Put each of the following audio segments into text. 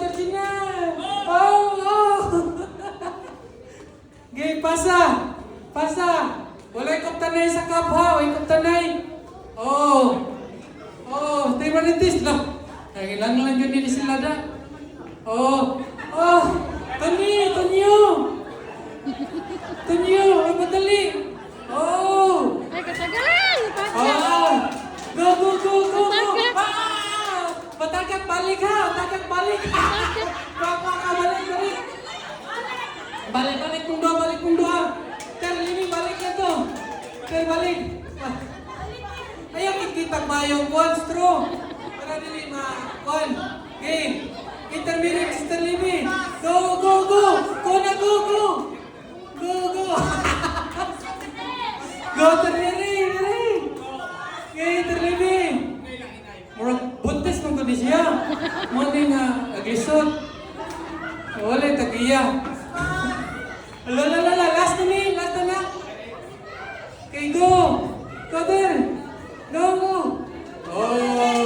Terginan! Oh! Gay, pasa! Pasa! Wala ikong tanay sa kapha, wala ikong tanay. Oh! Oh, tayo manitis lang. Nagilang lang yun din sila da. Oh! Oh! Tanyo! Tanyo! Tanyo! Ay, madali! Oh! Ay, katagalan! Oh! Go, go, go, go, go! Ah! Patagat, balik ha! Patagat, balik! Baka ka, balik, balik! Balik, balik kung doa, balik kung doa! Ter, Lini, balik na to! Ter, balik! Ayaw kikita mayong one straw! Para dili ma-on! Game! Intermediate, Sister Lini! Go, go, go! Go na, go, go! Go, go! Go, Ter Lini! Gay, Ter Lini! Murag buntis mong ko di siya. Muna nga, aglisod. Wala, tagiya. Lala, last na ni, last na na. Okay, go. Go there. Go, go. Oh.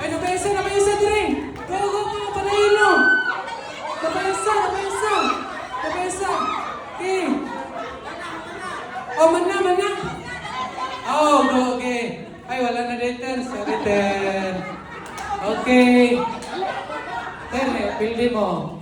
Ay, napayasa dire. Go, go, go. Panahilo. Napayasa. Okay. Oh, mana. Oh, go, okay. Ay, wala na return. Sorry, Ter. Okay. Ter, pildi mo.